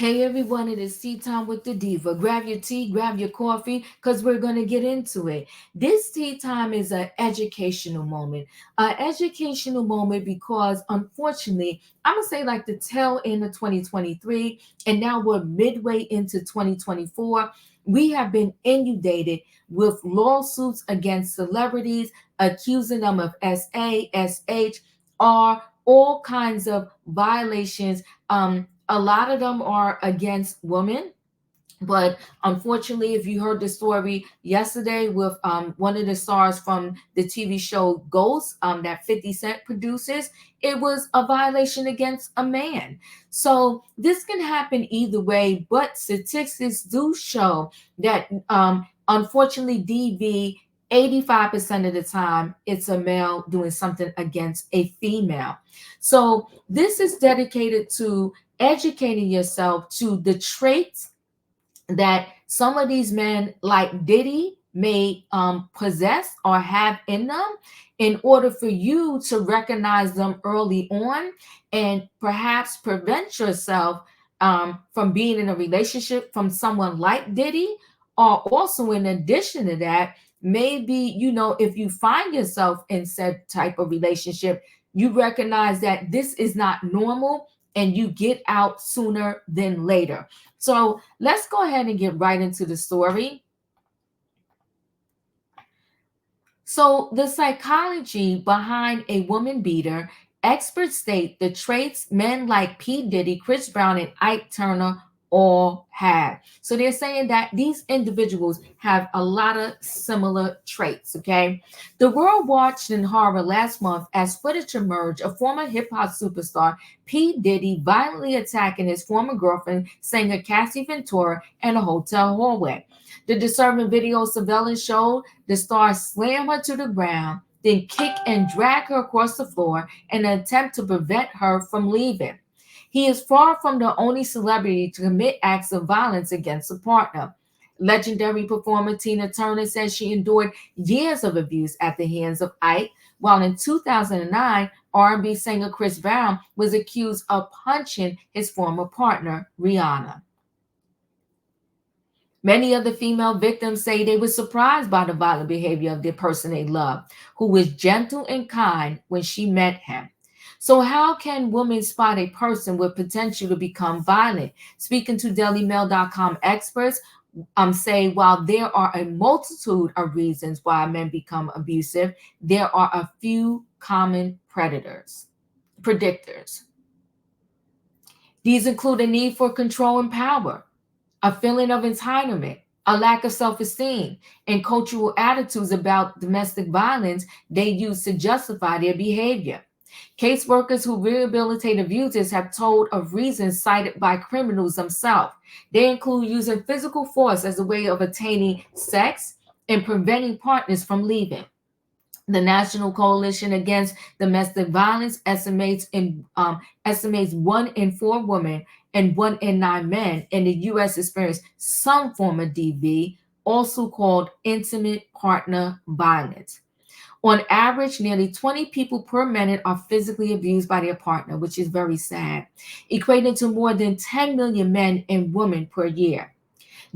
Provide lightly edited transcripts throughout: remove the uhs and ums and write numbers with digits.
Hey everyone, it is tea time with the diva. Grab your tea, grab your coffee, because we're going to get into it. This tea time is an educational moment. An educational moment because unfortunately, I'm going to say like the tail end of 2023, and now we're midway into 2024. We have been inundated with lawsuits against celebrities, accusing them of SASHR, all kinds of violations. A lot of them are against women, but unfortunately, if you heard the story yesterday with one of the stars from the TV show Ghost, that 50 Cent produces, it was a violation against a man. So this can happen either way, but statistics do show that unfortunately, DV 85% of the time it's a male doing something against a female. So this is dedicated to educating yourself to the traits that some of these men like Diddy may possess or have in them, in order for you to recognize them early on and perhaps prevent yourself from being in a relationship from someone like Diddy. Or also, in addition to that, maybe, if you find yourself in said type of relationship, you recognize that this is not normal and you get out sooner than later. So let's go ahead and get right into the story. So, the psychology behind a woman beater, experts state the traits men like P. Diddy, Chris Brown, and Ike Turner all have. So, they're saying that these individuals have a lot of similar traits, okay? The world watched in horror last month as footage emerged of former hip hop superstar P. Diddy violently attacking his former girlfriend, singer Cassie Ventura, in a hotel hallway. The disturbing video surveillance showed the star slam her to the ground, then kick and drag her across the floor in an attempt to prevent her from leaving. He is far from the only celebrity to commit acts of violence against a partner. Legendary performer Tina Turner says she endured years of abuse at the hands of Ike, while in 2009, R&B singer Chris Brown was accused of punching his former partner, Rihanna. Many of the female victims say they were surprised by the violent behavior of the person they loved, who was gentle and kind when she met him. So, how can women spot a person with potential to become violent? Speaking to DailyMail.com experts, say while there are a multitude of reasons why men become abusive, there are a few common predictors. These include a need for control and power, a feeling of entitlement, a lack of self esteem, and cultural attitudes about domestic violence they use to justify their behavior. Caseworkers who rehabilitate abusers have told of reasons cited by criminals themselves. They include using physical force as a way of attaining sex and preventing partners from leaving. The National Coalition Against Domestic Violence estimates 1 in 4 women and 1 in 9 men in the U.S. experience some form of DV, also called intimate partner violence. On average, nearly 20 people per minute are physically abused by their partner, which is very sad, equating to more than 10 million men and women per year.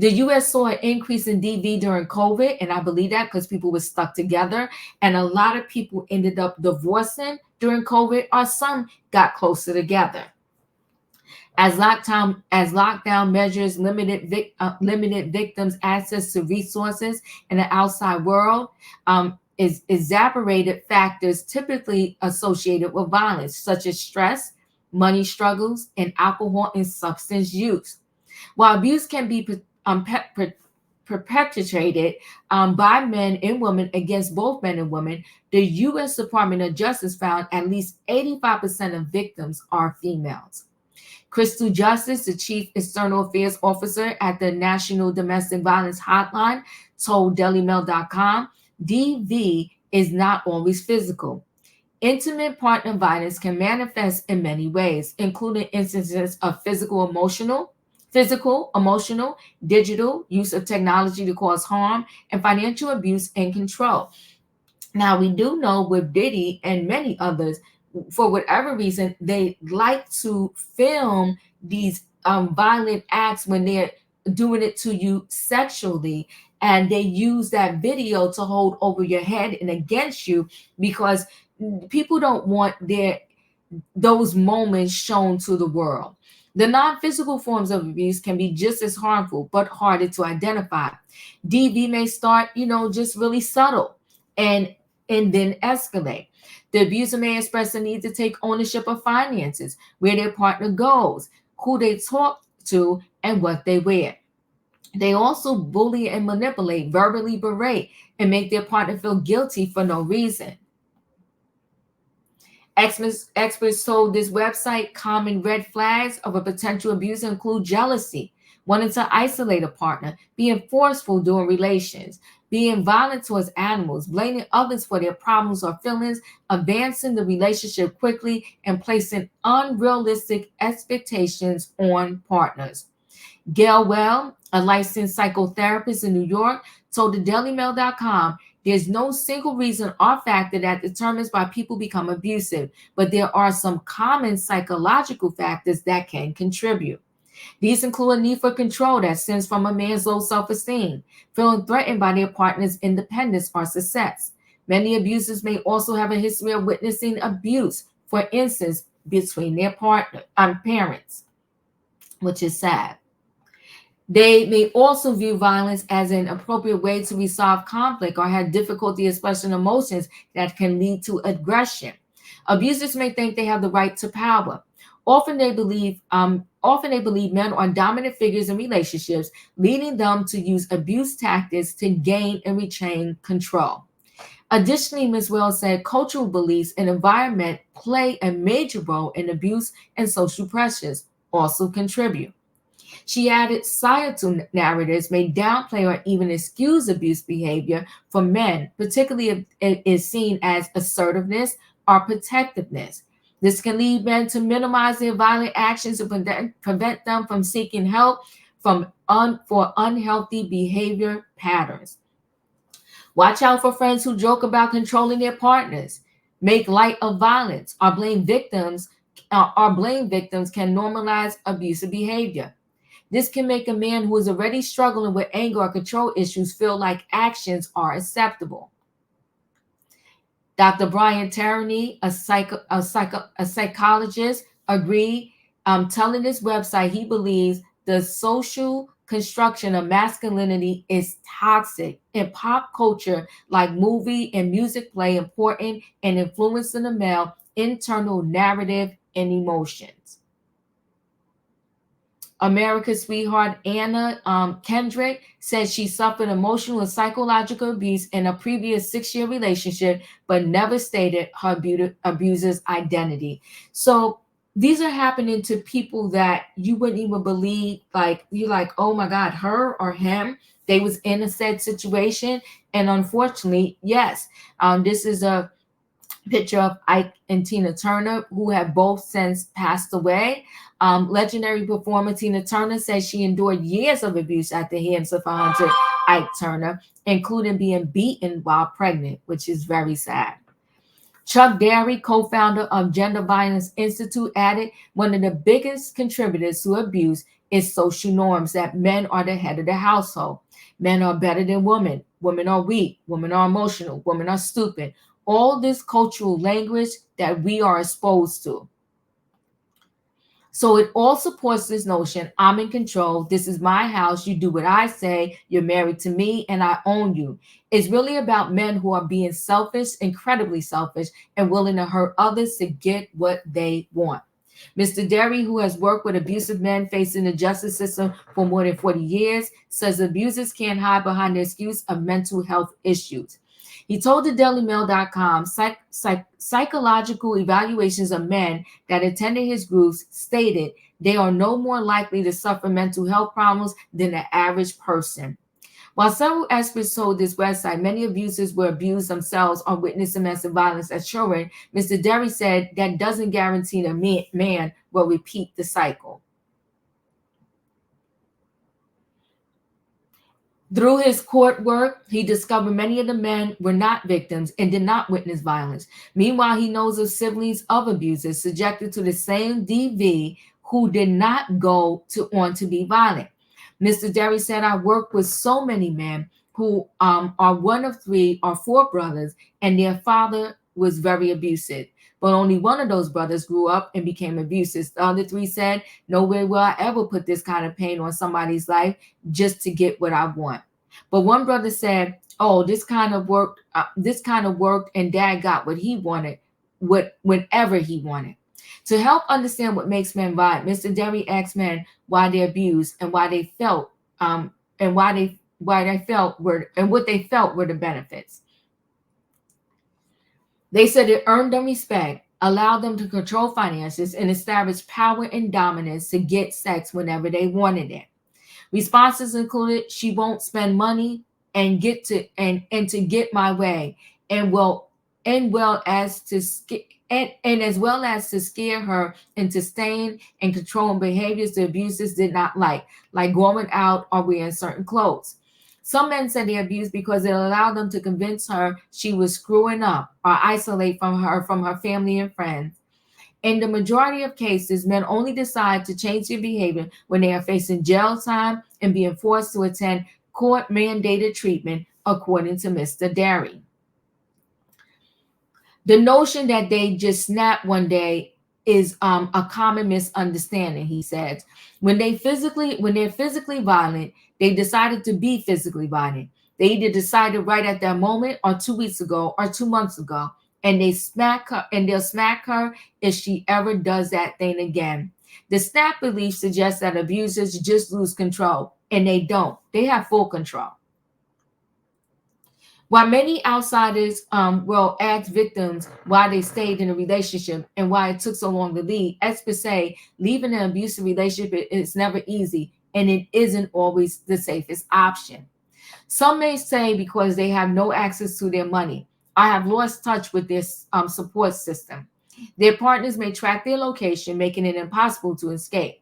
The US saw an increase in DV during COVID, and I believe that because people were stuck together, and a lot of people ended up divorcing during COVID, or some got closer together. As lockdown measures limited victims' access to resources in the outside world, is exacerbated factors typically associated with violence, such as stress, money struggles, and alcohol and substance use. While abuse can be perpetrated by men and women against both men and women, the U.S. Department of Justice found at least 85% of victims are females. Crystal Justice, the Chief External Affairs Officer at the National Domestic Violence Hotline, told DailyMail.com, DV is not always physical. Intimate partner violence can manifest in many ways, including instances of physical, emotional, digital, use of technology to cause harm, and financial abuse and control. Now, we do know with Diddy and many others, for whatever reason, they like to film these violent acts when they're doing it to you sexually, and they use that video to hold over your head and against you, because people don't want those moments shown to the world. The non-physical forms of abuse can be just as harmful but harder to identify. DV may start, just really subtle, and then escalate. The abuser may express a need to take ownership of finances, where their partner goes, who they talk to, and what they wear. They also bully and manipulate, verbally berate, and make their partner feel guilty for no reason. Experts told this website common red flags of a potential abuser include jealousy, wanting to isolate a partner, being forceful during relations, being violent towards animals, blaming others for their problems or feelings, advancing the relationship quickly, and placing unrealistic expectations on partners. Gail Well, a licensed psychotherapist in New York, told the DailyMail.com, there's no single reason or factor that determines why people become abusive, but there are some common psychological factors that can contribute. These include a need for control that stems from a man's low self-esteem, feeling threatened by their partner's independence or success. Many abusers may also have a history of witnessing abuse, for instance, between their parents, which is sad. They may also view violence as an appropriate way to resolve conflict or have difficulty expressing emotions that can lead to aggression. Abusers may think they have the right to power. Often they believe men are dominant figures in relationships, leading them to use abuse tactics to gain and retain control. Additionally, Ms. Wells said cultural beliefs and environment play a major role in abuse, and social pressures also contribute. She added societal narratives may downplay or even excuse abuse behavior from men, particularly if it is seen as assertiveness or protectiveness. This can lead men to minimize their violent actions and prevent them from seeking help for unhealthy behavior patterns. Watch out for friends who joke about controlling their partners, make light of violence, or blame victims can normalize abusive behavior. This can make a man who is already struggling with anger or control issues feel like actions are acceptable. Dr. Brian Tarani, a psychologist, agreed, telling this website he believes the social construction of masculinity is toxic. In pop culture, like movie and music play important in influencing the male internal narrative and emotions. America's sweetheart Anna Kendrick said she suffered emotional and psychological abuse in a previous 6-year relationship, but never stated her abuser's identity. So these are happening to people that you wouldn't even believe. Like, you're like, oh my God, her or him, they was in a said situation. And unfortunately, yes, this is a picture of Ike and Tina Turner, who have both since passed away. Legendary performer Tina Turner says she endured years of abuse at the hands of her husband, Ike Turner, including being beaten while pregnant, which is very sad. Chuck Derry, co-founder of Gender Violence Institute, added, one of the biggest contributors to abuse is social norms that men are the head of the household. Men are better than women. Women are weak. Women are emotional. Women are stupid. All this cultural language that we are exposed to. So it all supports this notion, I'm in control, this is my house, you do what I say, you're married to me, and I own you. It's really about men who are being selfish, incredibly selfish, and willing to hurt others to get what they want. Mr. Derry, who has worked with abusive men facing the justice system for more than 40 years, says abusers can't hide behind the excuse of mental health issues. He told the DailyMail.com psychological evaluations of men that attended his groups stated they are no more likely to suffer mental health problems than the average person. While several experts told this website many abusers were abused themselves or witnessed domestic violence as children, Mr. Derry said that doesn't guarantee the man will repeat the cycle. Through his court work, he discovered many of the men were not victims and did not witness violence. Meanwhile, he knows of siblings of abusers subjected to the same DV who did not go to on to be violent. Mr. Derry said, I work with so many men who are one of three or four brothers, and their father was very abusive. But only one of those brothers grew up and became abusive. The other three said, no way will I ever put this kind of pain on somebody's life just to get what I want. But one brother said, oh, this kind of worked. This kind of worked, and Dad got what he wanted, whenever he wanted. To help understand what makes men violent, Mr. Derry asked men why they abused and why they felt and why they felt were and what they felt were the benefits. They said it earned them respect, allowed them to control finances, and establish power and dominance to get sex whenever they wanted it. Responses included, she won't spend money and and to get my way, and well and well as to and as well as to scare her into staying and controlling behaviors the abusers did not like going out or wearing certain clothes. Some men said they abused because it allowed them to convince her she was screwing up or isolate from her family and friends. In the majority of cases, men only decide to change their behavior when they are facing jail time and being forced to attend court mandated treatment, according to Mr. Derry. The notion that they just snap one day is a common misunderstanding, he says. When they're physically violent, they decided to be physically violent. They either decided right at that moment or 2 weeks ago or 2 months ago, and they'll smack her if she ever does that thing again. The snap belief suggests that abusers just lose control, and they don't. They have full control. While many outsiders will ask victims why they stayed in a relationship and why it took so long to leave, experts say leaving an abusive relationship is never easy, and it isn't always the safest option. Some may say because they have no access to their money, I have lost touch with this support system. Their partners may track their location, making it impossible to escape.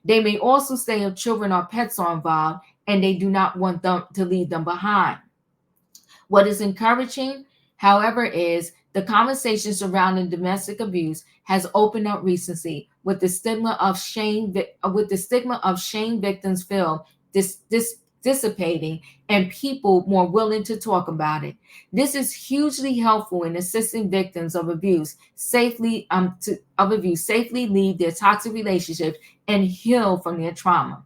They may also say if children or pets are involved and they do not want them to leave them behind. What is encouraging, however, is the conversation surrounding domestic abuse has opened up recently with the stigma of shame victims feel dissipating and people more willing to talk about it. This is hugely helpful in assisting victims of abuse safely leave their toxic relationships and heal from their trauma.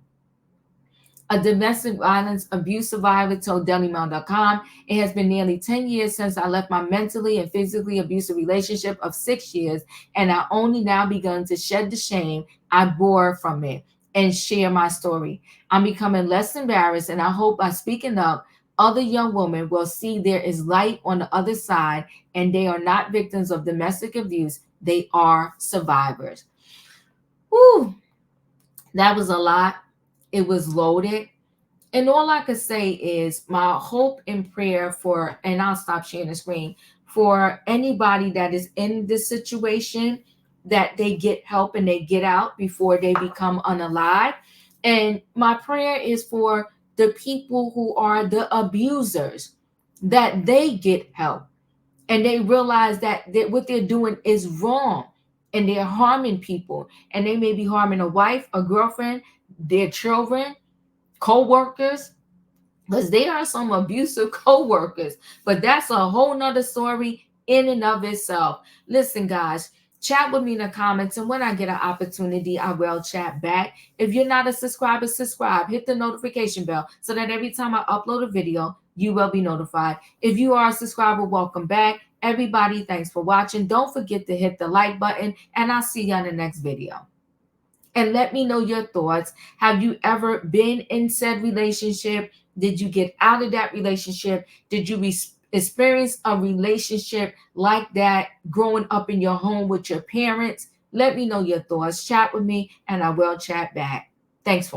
A domestic violence abuse survivor told dailymail.com, it has been nearly 10 years since I left my mentally and physically abusive relationship of 6 years, and I only now begun to shed the shame I bore from it and share my story. I'm becoming less embarrassed, and I hope by speaking up, other young women will see there is light on the other side and they are not victims of domestic abuse. They are survivors. Whew, that was a lot. It was loaded. And all I could say is my hope and prayer for, and I'll stop sharing the screen, for anybody that is in this situation, that they get help and they get out before they become unalive. And my prayer is for the people who are the abusers, that they get help and they realize that what they're doing is wrong and they're harming people. And they may be harming a wife, a girlfriend, their children, co-workers, because there are some abusive co-workers, but that's a whole nother story in and of itself. Listen, guys, chat with me in the comments, and when I get an opportunity, I will chat back. If you're not a subscriber, subscribe, hit the notification bell so that every time I upload a video, you will be notified. If you are a subscriber, welcome back. Everybody, thanks for watching. Don't forget to hit the like button, and I'll see you in the next video. And let me know your thoughts. Have you ever been in said relationship? Did you get out of that relationship? Did you experience a relationship like that growing up in your home with your parents? Let me know your thoughts. Chat with me and I will chat back. Thanks for